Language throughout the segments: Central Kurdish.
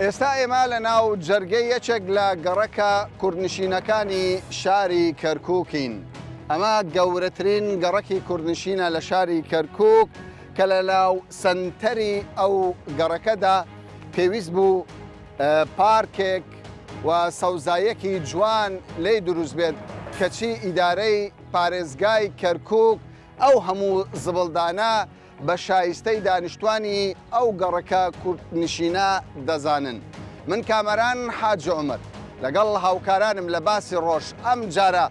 ئێستا ئێمە لە ناو جەرگەی یەکێک لە گەڕەکە کوردنشینەکانی شاری کەرکووکین. ئەمە گەورەترین گەڕەکی کوردنشینە لە شاری کەرکووک کە لە ناو سنتەری ئەو گەڕەکەدا پێویست بوو پارکێک و سەوزایەکی جوان لێی دروست بێت کەچی ئیدارەی پارێزگای کەرکووک ئەو هەموو زبڵدانە بە شایستەی دانیشتوانی ئەو گەڕەکە کوردنشینە دەزانن. من کامەران حاجی عومەر لەگەڵ هاوکارانم لە باسی ڕۆژ ئەم جارە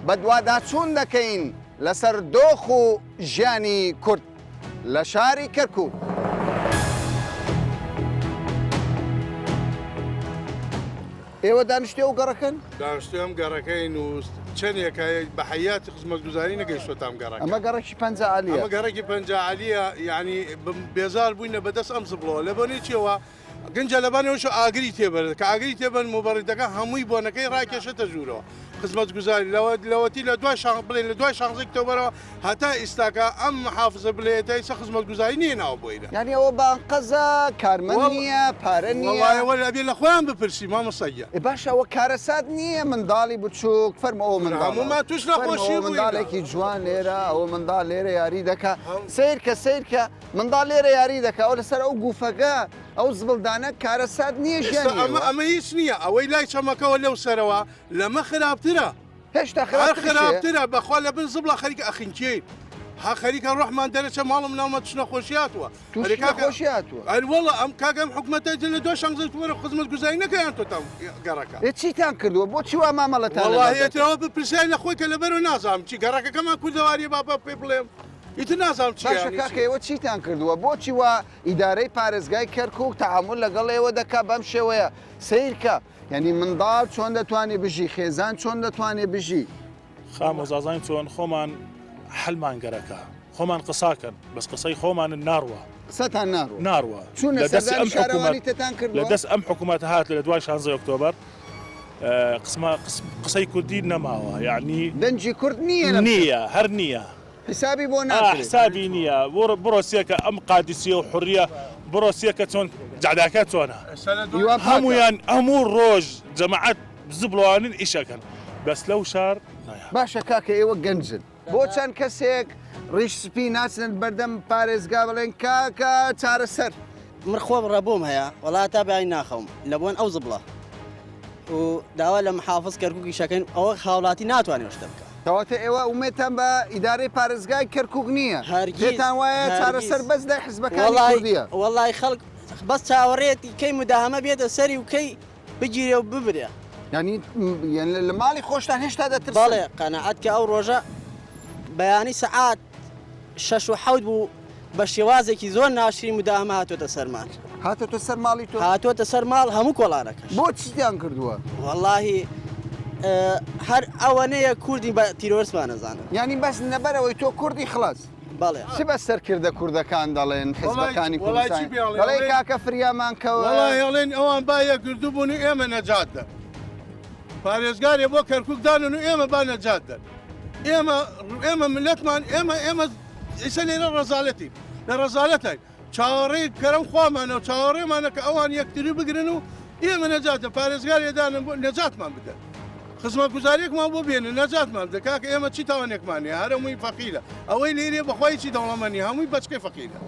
بە دوواداچوون دەکەین لەسەر دۆخ و ژیانی کورد لە شاری کەرکووک. ئێوە دانیشتێ و گەڕەکەن؟ دانیشتێم گەڕەکەین و چەندێکە بە حیاتی خزمەتگوزاری نەگەیشتۆتام گەڕەکە. ئەمە گەڕێکی پەنجەعالیە. ئەمە گەڕێکی پەنجەعالیە، یعنی بێزار بووینە بەدەست ئەم زبڵەوە لەبەرەوەی چێوە گەنجە لەبانەوەش ئاگری تێبەرێت کە ئاگری تێبەن مۆبەڕیدەکە هەمووی بۆنەکەی ڕاکێشێتە ژوورەوە. خزمەتگوزاری لەوەتی لە دوای شانگ بڵێن لە دوای شانزێک تۆبەرەوە هەتا ئیستاکە ئەم محافزە بڵێتە ئیستا خزمەتگوزاری نییە ناوە بۆیە. یعنی ئەوە بانقەزە کارمەند نییە پارە نییە. وەڵایەوە لەبێ لە خۆیان بپرسی مامۆستایە. باشە ئەوە کارەسات نییە منداڵی بچووک فەرمەوە منداڵ. هەموومان توش نەخۆشی بووین. منداڵێکی جوان لێرە ئەوە منداڵ لێرە یاری دەکا سیرکە منداڵ لێرە یاری دەکا ئەو لەسەر ئەو گوفەکە ئەو زبڵدانە کارەسات نییە ژیانی. ئەمە هیچ نییە ئەوەی لای چەمەکەەوە لەو سەرەوە لەمە خراپترە. هێشتا خراپترە بەخوا لە بن زبڵە خەریکە ئەخینکێین. ها خەریکە ڕۆحمان دەرەچە ماڵم ناومە توشنە خۆشیاتوە خۆشیاتوە ئەوەڵە ئەم کاگەم حکومەتە لە دو شانزە وەرە خزمەتگوزاری نەکەیان تۆ گەڕەکە. چیتان کردووە بۆچی وا مامەڵەتان؟ وڵاهیەتەوە بپرسیای لەخۆی کە لەبەرەوە نازانم چی گەڕەکەکەمان کوردەواری بابا پێ بڵێم ئیتر نازانم چی. باشە کاکەوە چیتان کردووە بۆچی وا ئیدارەی پارێزگای کەرکووک تەعامل لەگەڵ ئێوە دەکا بەم شێوەیە سیرکە یعنی منداڵ چۆن دەتوانێت بژی خێزان چۆن دەتوانێت بژی خامۆزازان چۆن خۆمان حلمان گەرەکە خۆمان قساکەن بەس قسەی خۆمان ناڕوە قسەتان ناڕوە چونە سەردانی شارەوانی تێتان کردووە لە دەست ئەم حکوومەت هات لە دوای 16 ئۆکتۆبەر قسەی کوردی نەماوە یعنی دەنجی کورد نییە هەر نییە حسابی بۆ ناکرێت حسابی نییە بڕۆسیەکە ئەم قادسیە و حوریە بڕۆسیەکە چۆن جعداکە چۆنە هەمویان هەموو ڕۆژ جەماعەت زبڵوانن ئیشەکەن بەس لەو شار باشە کاکە ئێوە گەنجن بۆ چەند کەسێک ڕیش سپی ناچنن بەردەم پارێزگا بڵێن کاکە چارەسەر من خۆم ڕەبووم هەیە وڵات تا بەی ناخەوم لە بۆن ئەو زبڵە و داوا لە محافظ کەرکووکی شەکەین ئەوە خاوڵاتی ناتوانێت شتە بکە. کەواتە ئێوە ئومێتان بە ئیدارەی پارێزگای کەرکووک نییە پێتان وایە چارەسەر بەس لای حیزبەکانی کوردیە. وەڵای خەڵک بەس چاوەڕێتی کەی مداهەمە بێتە سەری و کەی بگیرێ و ببرێ. ینی لە ماڵی خۆشتان هێشتا دەترسن؟ بەڵێ قەنەعەت کە ئەو ڕۆژە بەیانی سەعات 6 و 7 بوو بە شێوازێکی زۆر ناشری مداهەمە هاتوۆتە سەرمان. هاتۆتە سەر ماڵی تۆ؟ هاتوۆتە سەر ماڵ هەموو کۆڵانەکەش. بۆ چیتیان کردووە؟ وەڵاهی هەر ئەوەنەیە کوردی بە تیرۆرسمان نەزانن. ینی بەس نەبەرەوەی تۆ کوردی خلاص. بەڵێ چی بە سەرکردە کوردەکان دەڵێن حیزبەکانی کوردستان دەڵێ کاکە فریامان کەوە هێڵێن ئەوان باە کردو بوون و ئێمە نەجاتدە پارێزگارێ بۆ کەرکووکدانن و ئێمە با نەجاتدە ئێمە ملەتمان ئێمە ئیسە لێرە ڕەزالەتی لە ڕەزالەتین چاوەڕێی کەرەم خۆمانە و چاوەڕێمانە کە ئەوان یەکتری بگرن و ئێمە نەجاتە پارێزگارێدانن بۆ نەجاتمان بدەن خزمەتگوزاریێکمان بۆ بێنن نەجاتمان بدە کاکە ئێمە چی تاوانێکمانێ هەرمووی فەقیرە ئەوەی لێرێ بەخوای چی دەوڵەمەنی هەمووی بەچکەی فەقیرە.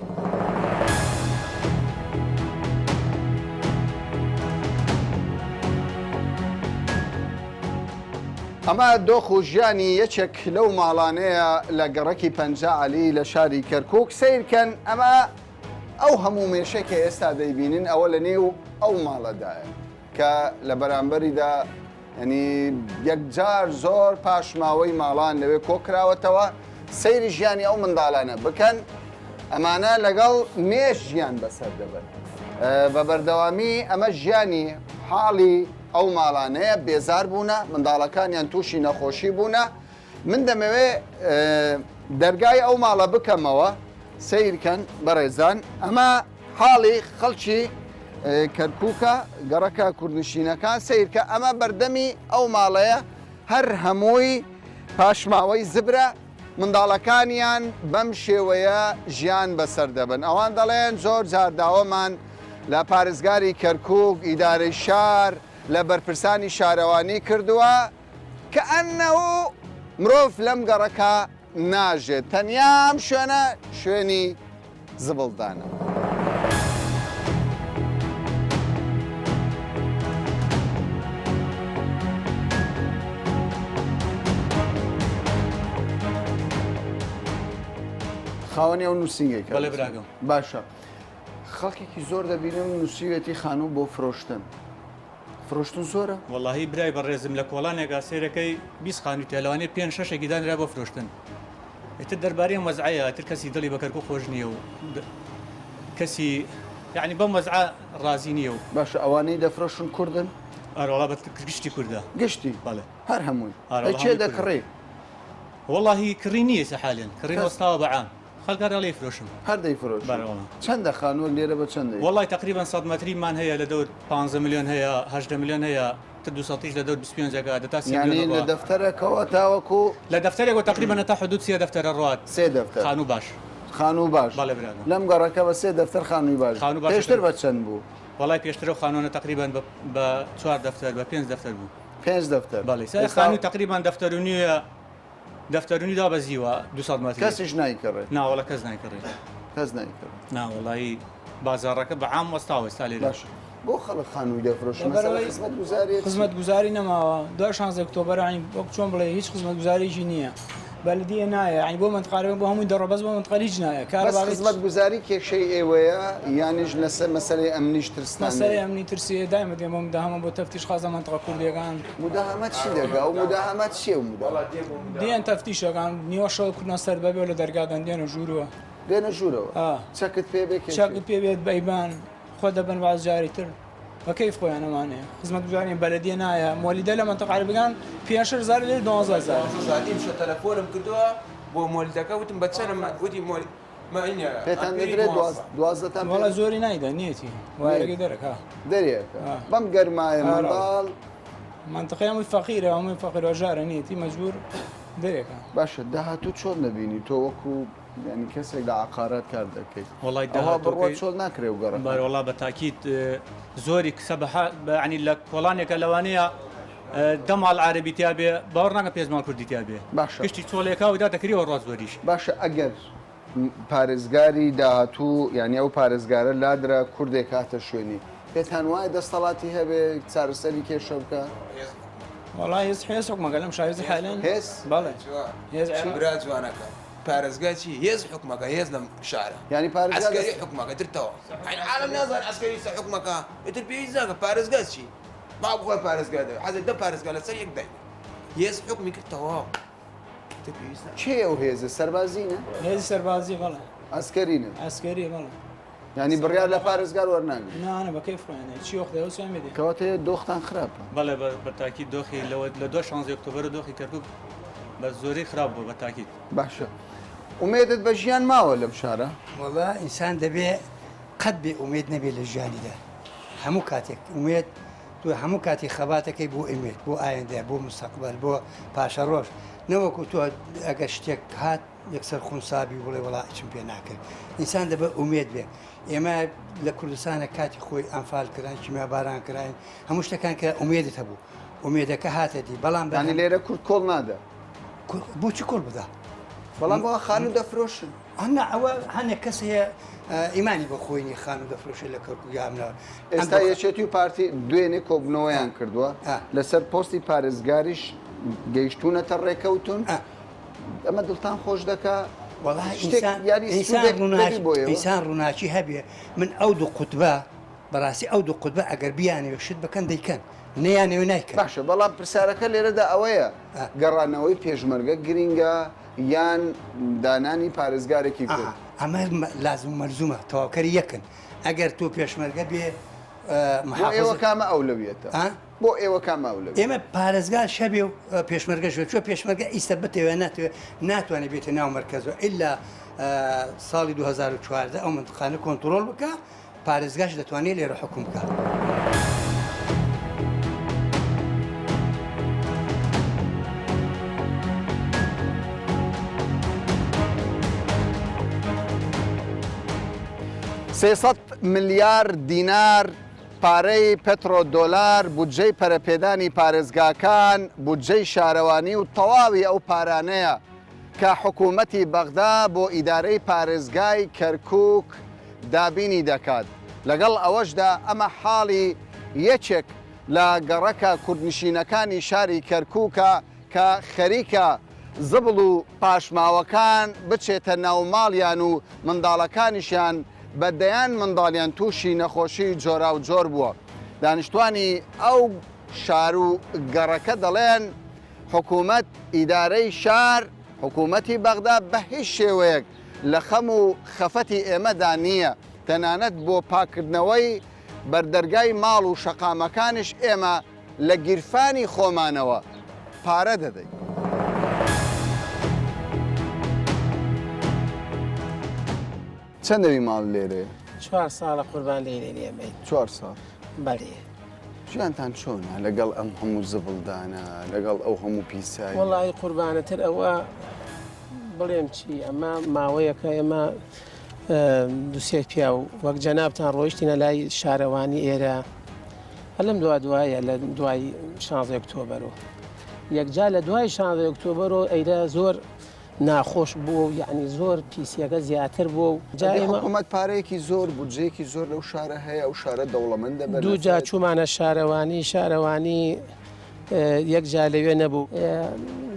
ئەمە دۆخ و ژیانی یەکێک لەو ماڵانەیە لە گەڕەکی پەنجەعالی لە شاری کەرکووک سیرکەن ئەمە ئەو هەموو مێشەکە ئێستا دەیبینن ئەوە لە نێو ئەو ماڵەدایە کە لە بەرامبەریدا ینی یەکجار زۆر پاشماوەی ماڵان لەوێ کۆکراوەتەوە سەیری ژیانی ئەو منداڵانە بکەن ئەمانە لەگەڵ مێش ژیان بەسەر دەبن بە بەردەوامی ئەمە ژیانی حاڵی ئەو ماڵانەیە بێزار بوونە منداڵەکانیان تووشی نەخۆشی بوونە من دەمەوێ دەرگای ئەو ماڵە بکەمەوە سیرکەن بەڕێزان ئەمە حاڵی خەڵکی کەرکووکە گەڕەکە کوردنشینەکان سیرکە ئەمە بەردەمی ئەو ماڵەیە هەر هەمووی پاشماوەی زبرە منداڵەکانیان بەم شێوەیە ژیان بەسەر دەبن ئەوان دەڵێن زۆر جارداوەمان لە پارێزگاری کەرکووک ئیدارەی شار لە بەرپرسانی شارەوانی کردووە کە ئەنەوە مرۆڤ لەم گەڕەکە ناژێت تەنیام شوێنە شوێنی زبڵدانە. خاوەنی ئەو نووسنگێک بەڵێ براگەم باشە خەڵکێکی زۆر دەبینم نووسیوێتی خانوو بۆ فرۆشتن فرۆشتن زۆرە؟ وەڵاهی برای بەڕێزم لە کۆڵانێکا سێرەکەی 20 خانووی تێلوانێ 5-6 دانرا بۆ فرۆشتن ئێتر دەربارەی وەزعەیە تر کەسی دڵی بە کەرکووک خۆش نییە و کەسی یعنی بەم وەزعە ڕازی نییە و باشە ئەوانەی دەفرۆشن کوردن؟ ئەرەوەڵا بە گشتی کووردە گشتی بەڵێ هەر هەمووی هەر چێ دەکڕێ؟ وەڵاهی کڕی نییە سەحالێن کڕی وەستاوە بەعام خەڵکارە لێ فرۆشم هەر دەیفرۆش بەرەوەڵا چەندە خانووە لێرە بە چەندە؟ وەڵی تقریبان 100 مەتریمان هەیە لە دەور 15 میلیۆن هەیە 8 میلیۆن هەیە 200 لە دەور 25 دەتا یعنی لە دەفتەرەکەەوە تاوەکو لە دەفتەرێک تقریبان تا حدود 3 دەفتەرە ڕات سێ دەفتەر خانوو باش خانوو باش بەڵێ براگەم لەم گەڕەکە بە سێ دەفتەر خانووی باش خانوو باش پێشتر بە چەند بوو؟ وڵای پێشترە خانوونە تقریبان بە 4 دەفتەر بە 5 دەفتەر بوو 5 دەفتەر بەڵێ سای خانووی تقریبان دەفتەرونیە دەفتەرونی دا بەزیوە 200 مەتر کەسیش نایکڕێت ناوەڵە کەس نایکڕێت کەس نایکڕێت ناوەڵی بازارڕەکە بە عام وەستاوە ستا لێ باش بۆ خەڵک خانووی دەفرۆش خزمەت گوزاری خزمەت گوزاری نەماوە 16 ئۆکتۆبەرانی وەک چۆن بڵێ هیچ خزمەت گوزاریی نییە بەلدیە نایە عین بۆ منتقالەوە بۆ هەمووی دەڕۆبەز بۆ منتقال هیچ نایە کار خزمەت گوزاری کێشەی ئێوەیە یانیش لەسەر مەسەلەی ئەمنیش ترستان مەسەلەی ئەمنی ترسیە دایمە دێمە مداهمە بۆ تەفتیش خازە منتقە کوردیەکان مداهمەت چی دەگا و مداهمەت چییە و مداهمەت دیان تەفتیشەکان نیوە شەو کوردنە سەر بەبێ لە دەرگادان دێنە ژوورەوە دێنە ژوورەوە چەکت پێ بێ چاکت پێ بێت بەیبان خۆ دەبن باز جاری تر بە کەیف خۆیان ئەمانەیە خزمەت گوزاریان بەلدیە نایە مۆلیدە لە منتەقە عەربیەکان 5,000 لێ 12,000 ئیمشە تەلەفۆنم کردووە بۆ مۆلیدەکە وتم بە چەنم وتی مۆلی پێتان دەدرێت دوازدەتان وەڵا زۆری نایدا نیەتی وایەکی دەرەکە دەرێکە بەم گەرمایە منداڵ منطقەی هەمووی فەقیرە هەمووی فەقیر ژارە نیەتی مەجبور دەرێکە باشە داهاتوو چۆن دەبینی تۆ وەکو ینی کەسێک لە عقارات کار دەکەیت وڵی بڕۆ چۆن ناکرێ و گەڕ بەوەڵا بە تاکیت زۆری کسە بەعنی لە کۆڵانێکە لەوانەیە دەماڵ عربی تیا بێ باوەڕ ناکە پێزمان کوردی تیا بێ باشە گشتی چۆڵێکاودا دەکریەوە ڕاست وەریش باشە ئەگەر پارێزگاری داهاتوو یعنی ئەو پارێزگارە لادرا کوردێک هاتە شوێنی پێتان وایە دەستەڵاتی هەبێ چارەسەری کێشە بکە وڵای هێز حێز حکومەکە لەم شایزی حالێن هێز بەڵێ هێز برا جوانەکە پارێزگاچی هێز حکومەکە هێز لەم شارە ینی ئەسکەری حکومەکە ترتەوە عالم نازان ئەسکەری سە حکومەکە ئتر پێویست زاکە پارێزگاچی با بخۆی پارێزگا دەوێت حەزت دە پارێزگا لەسەر یەک دای هێز حکمی کردەوە چێ ئەو هێزە سەربازینە هێزی سەربازی بەڵێ ئەسکەرینە ئەسکەری بەڵێ ینی بڕیار لە پارێزگار وەرناگرن نانە بە کەیف خۆیانە چی وەختە وسیان بێ کەواتەیە دۆختان خراپە بەڵێ بە تاکیت دۆخی لە 16 ئۆکتۆبەر دۆخی کەرکووک بە زۆری خراپ بوو بە تاکیت باشە ئومێدت بە ژیان ماوە لەم شارە وڵا ئینسان دەبێ قەت بێ ئومێد نەبێت لە ژیانیدا هەموو کاتێک ئومێد تو هەموو کاتی خەباتەکەی بۆ ئومێد بۆ ئایندە بۆ مستەقبل بۆ پاشە ڕۆژ نەوەکو تۆ ئەگە شتێک هات یەکسەر خونسابی بڵێ وڵا چم پێ ناکرد ئینسان دەبێ ئومێد بێ ئێمە لە کوردستانە کاتی خۆی ئەمفال کران چیمیا باران کراین هەموو شتەکان کە ئومێدت هەبوو ئومێدەکە هاتەدی بەڵام ینی لێرە کورد کۆڵ نادا بۆچی کۆڵ بدا بەڵام بۆ خانوو دەفرۆشن هەنا ئەوە هەنێک کەس هەیە ئیمانی بە خۆینی خانوو دەفرۆشە لە کەرکووگامنەوە ئێستا یەکێتی و پارتی دوێنێ کۆبنەوەیان کردووە لەسەر پۆستی پارێزگاریش گەیشتونەتە ڕێکەوتون ئەمە دڵتان خۆش دەکا ئینسان ڕووناچی هەبێ من ئەو دوو قوتبە بەڕاستی ئەو دوو قوتبە ئەگەر بیانەوە شت بکەن دەیکەن نەیانەوە نایکەن باشە بەڵام پرسیارەکە لێرەدا ئەوەیە گەڕانەوەی پێشمەرگە گرینگە یان دانانی پارێزگارێکی کرد ئەمە لازم مەرزومە تەواوکەری یەکن ئەگەر تۆ پێشمەرگە بێ ئێوە کامە ئەولەویەتە بۆ ئێوە کامە ئەولەوێت ئێمە پارێزگار شەبێ و پێشمەرگە ژێ چۆ پێشمەرگە ئیستا بتەوێ ناتوانێت بێتە ناو مەرکەزەوە ئللا ساڵی 2014 ئەو منتقانە کۆنتترۆل بکە پارێزگاش دەتوانێت لێرە حکوم بکە. 300 ملیار دینار پارەی پەترۆ دۆلار بودجەی پەرەپێدانی پارێزگاکان بودجەی شارەوانی و تەواوی ئەو پارانەیە کە حکوومەتی بەغدا بۆ ئیدارەی پارێزگای کەرکووک دابینی دەکات. لەگەڵ ئەوەشدا ئەمە حاڵی یەکێک لە گەڕەکە کوردنشینەکانی شاری کەرکووکە کە خەریکە زبڵ و پاشماوەکان بچێتە ناوماڵیان و منداڵەکانیشیان بەدەیان منداڵیان تووشی نەخۆشی جۆرا و جۆر بووە. دانیشتوانی ئەو شار و گەڕەکە دەڵێن حکوومەت ئیدارەی شار حکوومەتی بەغدا بە هیچ شێوەیەک لە خەم و خەفەتی ئێمەدا نییە، تەنانەت بۆ پاکردنەوەی بەردەرگای ماڵ و شەقامەکانش ئێمە لە گیرفانی خۆمانەوە پارە دەدەین. چەندەوی ماڵ لێرێ؟ 4 ساڵە قوربان لێمەی 4 ساڵ بەڵێ. ژیانتان چۆنە لەگەڵ ئەم هەموو زبڵدانە لەگەڵ ئەو هەموو پیسایی؟ وەڵی قوربانەتر ئەوە بڵێم چی ئەمە ماوەیەکە ئێمە دووسێت پیا و وەک جەنابتان ڕۆیشتینە لای شارەوانی ئێرە هەلم دوایە لە دوای 16 ئۆکتۆبەرەوە یەکجا لە دوای 16 ئۆکتۆبەرەوە ئەیدا زۆر ناخۆش بوو و یعنی زۆر پیسیەکە زیاتر بوو و حکوومەت پارەیەکی زۆر بودجەیەکی زۆر لەو شارە هەیە ئەو شارە دەوڵەمەندە بە دوو جا چوومانە شارەوانی یەک جا لەوێ نەبوو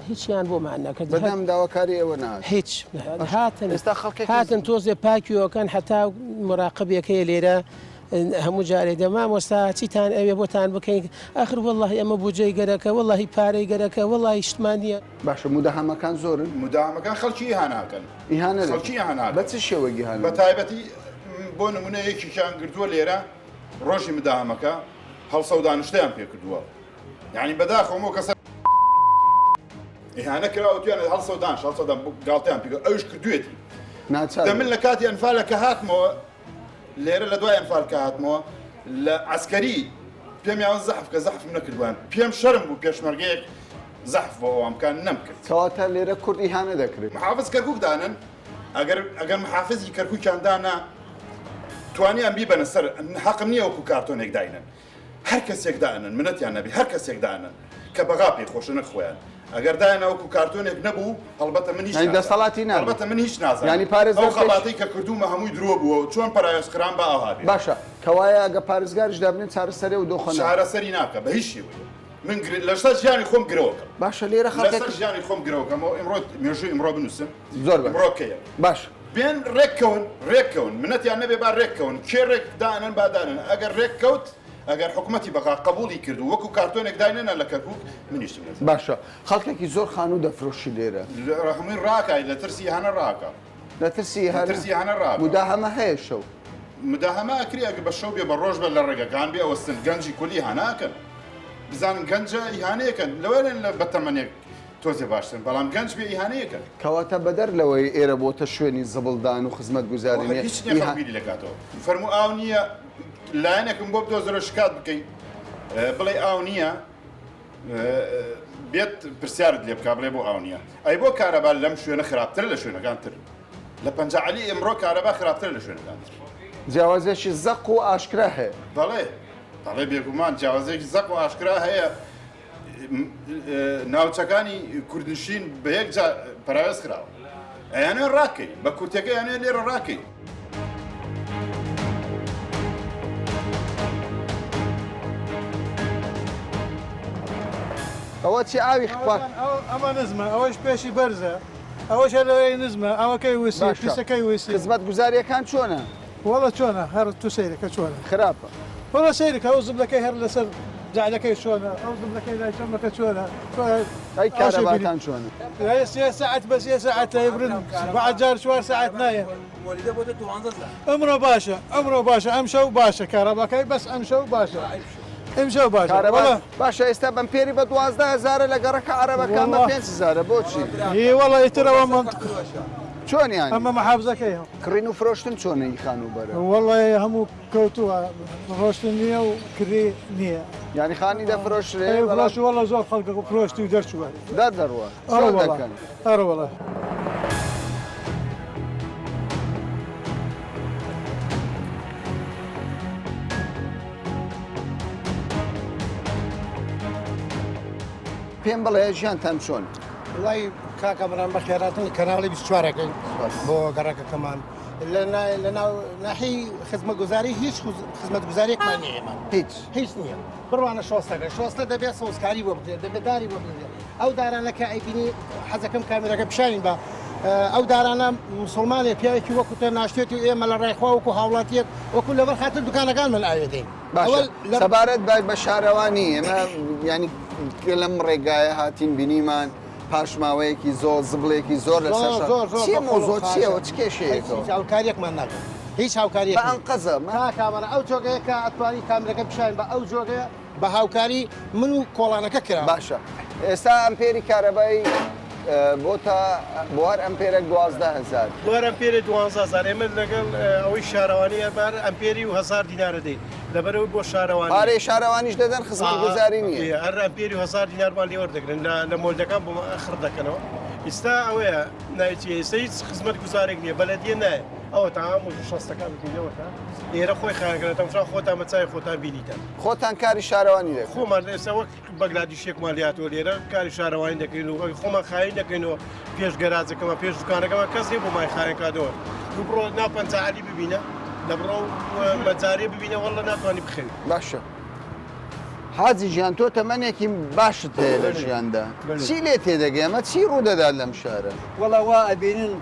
هیچیان بۆمان نەکرد بەدەم داواکاری ئەوە نات هیچ هاتن تۆزێ پاکیەوەکەن حتا مراقبیەکەی لێرە هەموو جارێ دەما مۆستا چیتان ئەوێ بۆتان بکەین ئاخر وەڵڵاهی ئەمە بودجەی گەرەکە وەڵڵاهی پارەی گەرەکە وەڵڵاهی شتمانیە. باشە مودەهامەکان زۆرن موداهامەکان خەڵکی ئیهاناکەن خەڵکی ئیهانات بە چ شێوەگی هەن بە تایبەتی بۆ نمونە یەکیشان گردووە لێرە ڕۆژی مداهامەکە هەڵسە و دانیشتیان پێ کردووە یعنی بەداخەوە کەسە ئیهانە کراوە تویان هەڵسە و دانش هەڵسە گاڵتیان پێ ئەوش کردوێتی دەمن لە کاتی ئەنفالەکە هاتمەوە لێرە لە دوای ئەنفال کە هاتمەوە لە عسکەری پێم یاوە زەحف کە زەحفم نەکردوان پێم شەرم بوو پێشمەرگەیەک زەحف بۆ ئەوامکان نەمکرد کەواتە لێرە کورد ئیهانە دەکرێت محافظ کەرکووک دانن ئەگەر محافظی کەرکووکیان دانا توانیان بیبەنە سەر حەقم نییە وەکو کارتۆنێک داینن هەر کەسێک دانن منەتیان نەبی هەر کەسێک دانن کە بەغا پێی خۆشە نەخۆیان ئەگەر دایانە وەکو کارتۆنێک نەبوو هەڵبەتە من دەسەڵاتی هەڵبەتە من هیچ نازانم ینی پارێز ئەو خەڵاتی کە کردومە هەمووی درۆ بووە چۆن پەرایۆزخران بە ئاهابێ باشە کەوایە ئەگە پارێزگاریش دابنێت چارەسەرێ و دۆخەنە چارەسەری ناکە بە هیچ شێوەیە من لەسەر ژیانی خۆم گرەوەکە باشە لێرە لەسەر ژیانی خۆم گرەوەکەمەوە ئەمڕۆ مێژووی ئەمڕۆ بنووسم زۆر ئەمڕۆکەیە باش بێن ڕێککەون منەتیان نەبێ با ڕێککەون کێ ڕێک دانن بادانن ئەگەر ڕێککەوت ئەگەر حکوومەتی بەغا قبولی کرد و وەکو کارتۆنێک داینەنە لە کەرکووک منیشتم باشە خەڵکێکی زۆر خانوو دەفرۆشی لێرە هەمووی ڕاکای لە ترسی هەنە ڕاکە لە ترسی هەنە ڕاک مداهەمە هەیە شەو مداهەمە ئەکری ئەگە بە شەو بێ بە ڕۆژ بە لە ڕێگەکان بێ ئەوەستن گەنجی کولی هەناکەن بزانن گەنجە ئیهانەیەکەن لەوێن لە بەتەمەنێک تۆزێ باشتن بەڵام گەنج بێ ئیهانەیەکەن کەواتە بەدەر لەوەی ئێرە بۆتە شوێنی زبڵدان و خزمەت گوزارینێ هیچ بیری لەکاتەوە فەرمو ئاو نییە لایەنێکم بۆ بدۆزرە شکات بکەین بڵێ ئاو نییە بێت پرسیارت لێ بکا بڵێ بۆ ئاو نییە ئەی بۆ کارەبا لەم شوێنە خراپتر لە شوێنەکانتر لە پەنجعەلی ئەمڕۆ کارەبا خراپتر لە شوێنەکانتر جیاوازێکی زەق و ئاشکرا هەیە بەڵێ بێگومان جیاوازێکی زەق و ئاشکرا هەیە ناوچەکانی کوردنشین بە یەک جا پەراوێز کراوە ئەیانێ ڕاکەی بە کورتەکە یانێ لێرە ڕاکەی ئەوە چی ئاوی خواک ئەمە نزمە ئەوەش پێشی بەرزە ئەوەش لەوەی نزمە ئەوەکەی وسی پیسەکەی وسی خزمەت گوزاریەکان چۆنە؟ وەڵە چۆنە هەر تو سیرەکە چۆنە خراپە وەڵە سیرەکە ئەو زبلەکەی هەر لەسەر جعلەکەی چۆنە ئەو زبلەکەی لای چۆمەکە چۆنە ئەی کارەباتان چۆنە؟ سێ ساعت بە سێ ساعت تەیبرن بعد جار 4 ساعت نایە ئەمڕۆ باشە ئەم شەو باشە کارەباکەی بەس ئەم شەو باشە ئەمشەو باشە باشە ئێستا بەم پێری بە 12,000 لە گەڕەکە عەرەبەکان بە 5,000 بۆچی؟ وەڵە ئیترەوە منطق چۆنیان؟ ئەمە مەحافزەکەی کڕین و فرۆشتن چۆنەی خانوبەرە؟ وەڵی هەموو کەوتووە ڕۆشتن نییە و کری نییە یعنی خانی دەفرۆشرێ وەڵە زۆر خەڵکە فرۆشتی و دەرچووە دەروە ئەرەوەڵە پێم بڵێ ژیانتان چۆن وڵی کاکەمران بە خێراتنی کەناڵی 24ەکەین بۆ گەڕەکەکەمان لە ناو ناحی خزمەت گوزاری هیچ خزمەت گوزارێکمان نیە ئێمە هیچ نییە بڕوانە شۆستەکە شۆستە دەبێت سەوزکاری بۆ بدرێت دەبێت داری بۆ بدرێت ئەو دارانەکە ئەیبینی حەزەکەم کامێرەکە پیشانین بە ئەو دارانە مسلمانێ پیاوێکی وەکوتە ناشتێتی و ئێمە لە ڕێخوا وەکو هاوڵاتیەک وەکو لەبەر خاتر دوکانەکان من ئاوێدەین سەبارەت بە شارەوانی ئێمە ینی لەم ڕێگایە هاتین بینیمان پاشماوەیەکی زۆر زبڵێکی زۆر لەسەر چیە مۆزۆ چیەوە چ کێشەیەکەوە هاوکاریەکمان ناکەن هیچ هاوکاری بە ئەنقەزە کامەرە ئەو جۆگەیە کە ئەتوانی کامرەکە پیشان بە ئەو جۆگەیە بە هاوکاری من و کۆڵانەکە کرا باشە ئێستا ئەمپێری کارەبایی بۆ هەر ئەمپێرە 12000 بۆ هەر ئەمپێری 12000 ئێمە لەگەڵ ئەوەی شارەوانی هەبار ئەمپێری و 1000 دینارە دەین لەبەرەوەی بۆ شارەوانی پارەی شارەوانیش دەدەن خزمەت گوزاری نییە هەر ئەمپێری و 1000 دینارمان لێوەردەگرن لە مۆلدەکان بۆ ئەخر دەکەنەوە ئێستا ئەوەیە نایچی ئێستا هیچ خزمەت گوزارێک نییە بەلەدیە نایە ئەوە تاام و شەستەکان بکەینەوەکە ئێرە خۆی خانەکەێتەمشا خۆتان مەچای خۆتان بینیتەن خۆتان کاری شارەوانی دەکەن خۆمان ئێستا وەک بەگلادیشێکمان لاتۆ لێرە کاری شارەوانی دەکەین و خۆمان خاین دەکەینەوە پێش گەراجەکەمە پێش دوکانەکەمە کەس نیە بۆ مای خانەکاتەوە بڕۆ ناپەنجعلی ببینە لە بڕۆ مەجارێ ببینە وەڵە ناتوانانی بخەوی باشە حاجی ژیان تۆ تەمەنێکی باشت هەیە لە ژیاندا چی لێ تێدەگەمە چی ڕوودەدات لەم شارە وەڵا وا ئەبینن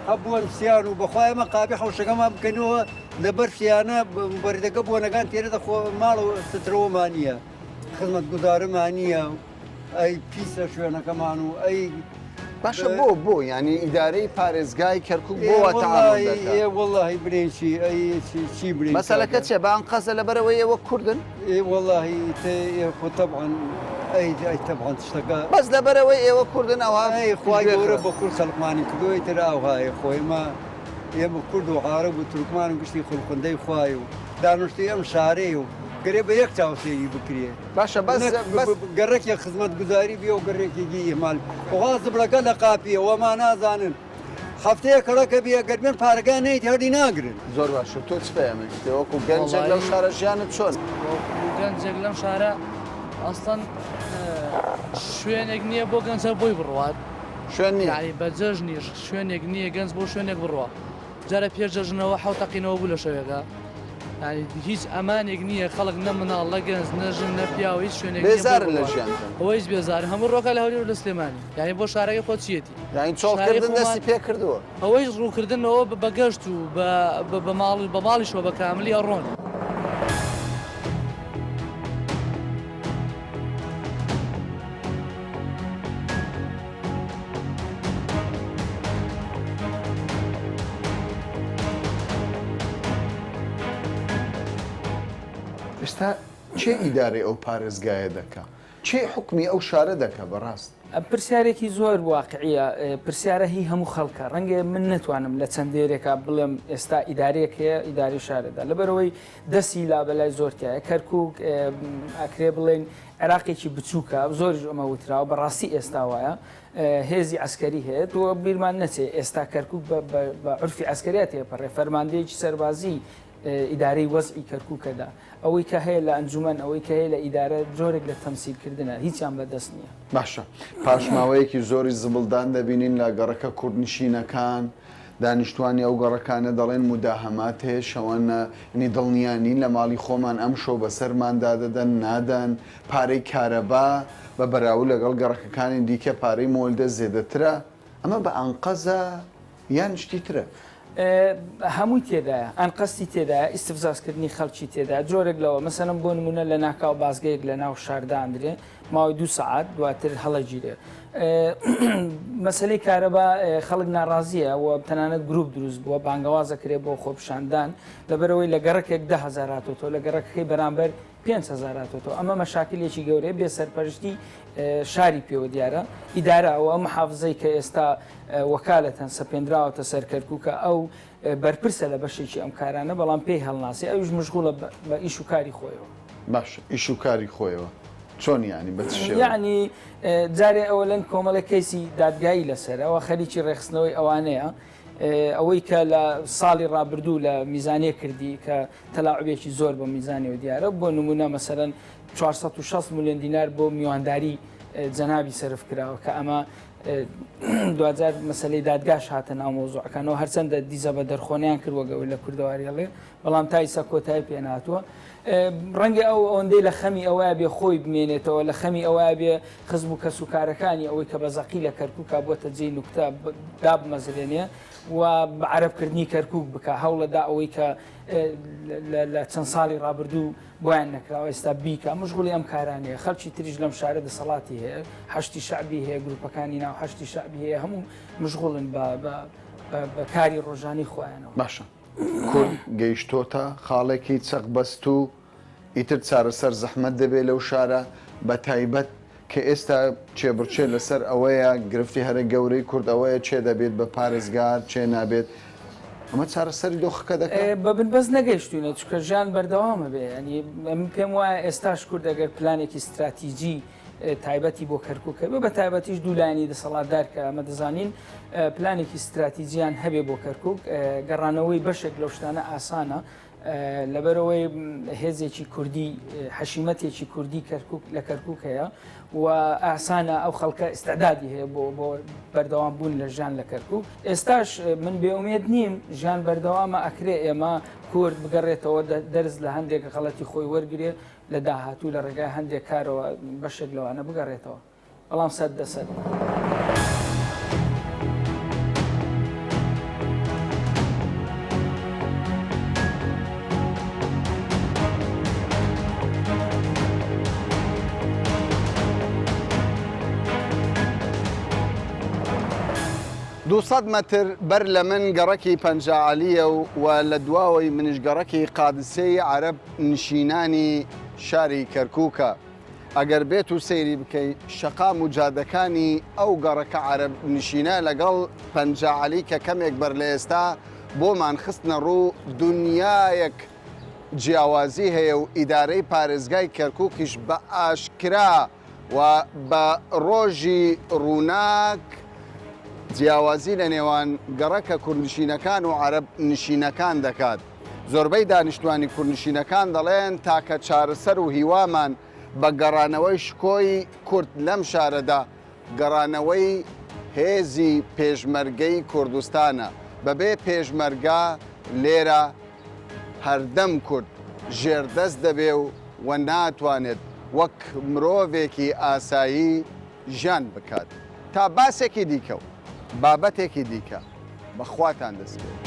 هەبووە سییان و بەخوایمە قاپی حوشەکەمان بکەنەوە لەبەر سییانە بەردەکە بۆنەکان تێرەدە خۆ ماڵ و سترەوەمانە خزمەت گوزارمانە ئەی پیسە شوێنەکەمان و ئەی باشە بۆ ینی ئیدارەی پارێزگای کەرکووک بۆ وەڵی برێنشی چی برێن مەسەلەکە چێ بان قەزە لەبەرەوەی ئێوە کوردن وەڵی خۆتەبان ئەی تەبان شتەکە بەس لەبەرەوەی ئێوە کوردن ئەوها خخوای گەورە بە کورد خەڵقمانی کردوی تر ئاوهایە خۆیمە ئێمە کورد و عارەب و تورکمان و گشتی خولخندەی خوای و دانوشتی ئەم شارەی و گەرێ بە یەک چاوسێری بکرێ باشە گەڕێکی خزمەت گوزاری بێ و گەڕێکێکی ئێمال وغاز بڵەکە لە قاپیە وەما نازانن هەفتەیە کەڕەکە بێ گەرمێن پارەکان نەیت هەردی ناگرن زۆر باشە تۆ چ پێمە وەکو گەنجێک لەو شارە ژیانت چۆن گەنجێک لەم شارە ئەستان شوێنێک نییە بۆ گەنجە بۆی بڕوات شوێن نیە بە جەژنیش شوێنێک نییە گەنج بۆ شوێنێک بڕوە جارە پێشجەژنەوە حوتەقینەوە بوو لە شەوێکە هیچ ئەمانێک نییە خەڵک نە مناڵ لە گەنج نەژن نەپیا و هیچ شوێنێک بێزارن لە ژیان ئەوەیش بێزار هەموو ڕۆکە لە هەوری و لە سلێمانی یعنی بۆ شارەکە خۆچیەتی یعنی چۆڵکردن دەستی پێ کردووە ئەوەیش ڕووکردنەوە بە گەشت و بە ماڵیشەوە بە کاملی ئەڕۆن ئێستا چێ ئیدارەی ئەو پارێزگایە دەکا چێ حکمی ئەو شارە دەکە بەڕاست پرسیارێکی زۆر واقعیە پرسیارە هی هەموو خەڵکە ڕەنگە من نتوانم لە چەندێرێکە بڵێم ئێستا ئیدارەیەک هەیە ئیداری شارەدا لەبەرەوەی دەستی لابەلای زۆرتایە کەرکووک ئەکرێ بڵێن عێراقێکی بچووکە زۆریش ئەمە وتراوە بەڕاستی ئێستا وایە هێزی عسکەری هەیە تۆ بیرمان نەچێ ئێستا کەرکووک بە عرفی عسکەریات تێپەڕێ فەرماندەیەکی سەربازی ئیدارەی وەزعی کەرکووکەدا ئەوەی کە هەیە لە ئەنجومەن ئەوەی کە هەیە لە ئیدارە جۆرێک لە تەمسیلکردنە هیچیان بەدەست نییە باشە پاشماوەیەکی زۆری زبڵدان دەبینین لە گەڕەکە کوردنشینەکان دانیشتوانی ئەو گەڕەکانە دەڵێن مداهەمات هەیە شەوانە نی دڵنیانی لە ماڵی خۆمان ئەم شۆ بەسەرماندا دەدەن نادەن پارەی کارەبا بە بەراو لەگەڵ گەڕەکەکانی دیکە پارەی مۆلدە زێدەترە ئەمە بە ئەنقەزە یان شتی ترە هەمووی تێدایە ئەنقەستی تێدایە ئیسفزازکردنی خەڵکی تێدا جۆرێک لەوە مەسەنم بۆ نمونە لە ناکاو بازگەیەک لە ناو شارداندرێ ماوەی 2 سعات دواتر هەڵەگیرێ مەسلەی کارەبا خەڵک ناڕازیە و تەنانەت گروپ دروست بووە بانگەوازەکرێ بۆ خۆپشاندان لەبەرەوەی لە گەڕەکێک 10,000 هاتۆتۆ لە گەڕەکەی بەرامبەر 5,000 هاتۆتۆ ئەمە مەشاکلێکی گەورەیە بێ سەرپەرشتی شاری پێوە دیارە ئیدارە ئەوە محافزەی کە ئێستا وەکالەتەن سەپێنراوەتە سەر کەرکووکە ئەو بەرپرسە لە بەشێکی ئەم کارانە بەڵام پێی هەڵناسی ئەوش مشغوڵە بە ئیش و کاری خۆیەوە باش ئیش و کاری خۆیەوە چۆن ینی بە یعنی جارێ ئەوە لەن کۆمەڵە کەیسی دادگایی لەسەر ئەوە خەریکی ڕێخستنەوەی ئەوانەیە ئەوەی کە لە ساڵی ڕابردوو لە میزانێ کردی کە تەلاعبێکی زۆر بە میزانەوە دیارە بۆ نمونە مەسەرەن 460 میلیۆن دینار بۆ میوانداری جەنابی سرف کراوە کە ئەمە دوجار مەسلەی دادگاش هاتە ناو مۆزوعەکانەوە هەرچەندە دیزە بە دەرخۆنیان کردوەگەوەی لە کوردەواریڵێ بەڵام تا ئیسا کۆتایی پێناتوە ڕەنگە ئەو ئەوەندەی لە خەمی ئەوە بێ خۆی بمێنێتەوە لە خەمی ئەوە بێ خزم و کەسوکارەکانی ئەوەی کە بەزەقی لە کەرکووکە بۆتە جێی نوکتە دابمەزرێنێ و بە عەرەبکردنی کەرکووک بکە هەوڵەدا ئەوەی کە لە چەند ساڵی ڕابردوو بۆیان نەکراوە ئێستا بیکە مشغوڵی ئەم کارانەیە خەڵکی تریش لەم شارە دەسەڵاتی هەیە هەشتی شعبی هەیە گروپەکانی ناو هەشتی شعبی هەیە هەموو مشغوڵن بە کاری ڕۆژانی خۆیانەوە باشە کورد گەیشتۆتە خاڵێکی چەق بەست و ئیتر چارەسەر زەحمەت دەبێت لەو شارە بە تایبەت کە ئێستا چێبڕچێ لەسەر ئەوەیە گرفتی هەرە گەورەی کورد ئەوەیە چێ دەبێت بە پارێزگار چێ نابێت ئەمە چارەسەری دۆخەکە دەکات بە بنبەست نەگەیشتوونە چکە ژیان بەردەوامە بێ ینی پێم وایە ئێستاش کورد ئەگەر پلانێکی استراتیژی تایبەتی بۆ کەرکووکە بە تایبەتیش دوولانی دەسەڵاتدار کە ئەمە دەزانین پلانێکی استراتیژیان هەبێ بۆ کەرکووک گەڕانەوەی بەشێک لەو شتانە ئاسانە لەبەرەوەی هێزێکی کوردی حەشیمەتێکی کوردی لە کەرکووک هەیە و ئاسانە ئەو خەڵکە ئستعدادی هەیە بۆ بەردەوام بوون لە ژیان لە کەرکووک ئێستاش من بێئومێد نیم ژیان بەردەوامە ئەکرێ ئێمە کورد بگەڕێتەوە دەرز لە هەندێک غەڵەتی خۆی وەرگێ لە داهاتوو لە ڕێگای هەندێک کارەوە بەشێک لەوانە بگەڕێتەوە بەڵام سەد دەسەر. دووسەد مەتر بەر لە من گەڕەکی پەنجاعەلیە و لە دواوەی منیش گەڕەکی قادسەی عەرەب نشینانی شاری کەرکووکە ئەگەر بێت و سەیری بکەیت شەقام و جادەکانی ئەو گەڕەکە عەرەب نشینە لەگەڵ پەنجاعەلی کە کەمێک بەر لە ئێستا بۆمان خستنە ڕوو دنیایەک جیاوازی هەیە و ئیدارەی پارێزگای کەرکووکیش بە ئاشکرا و بە ڕۆژی ڕووناک جیاوازی لە نێوان گەڕەکە کوردنشینەکان و عەرەب نشینەکان دەکات. زۆربەی دانیشتوانی کوردنشینەکان دەڵێن تاکە چارەسەر و هیوامان بە گەڕانەوەی شکۆی کورد لەم شارەدا گەڕانەوەی هێزی پێشمەرگەی کوردستانە بەبێ پێشمەرگا لێرە هەردەم کورد ژێردەست دەبێ و ناتوانێت وەک مرۆڤێکی ئاسایی ژیان بکات. تا باسێکی دیکە و بابەتێکی دیکە بەخواتان دەست بێت.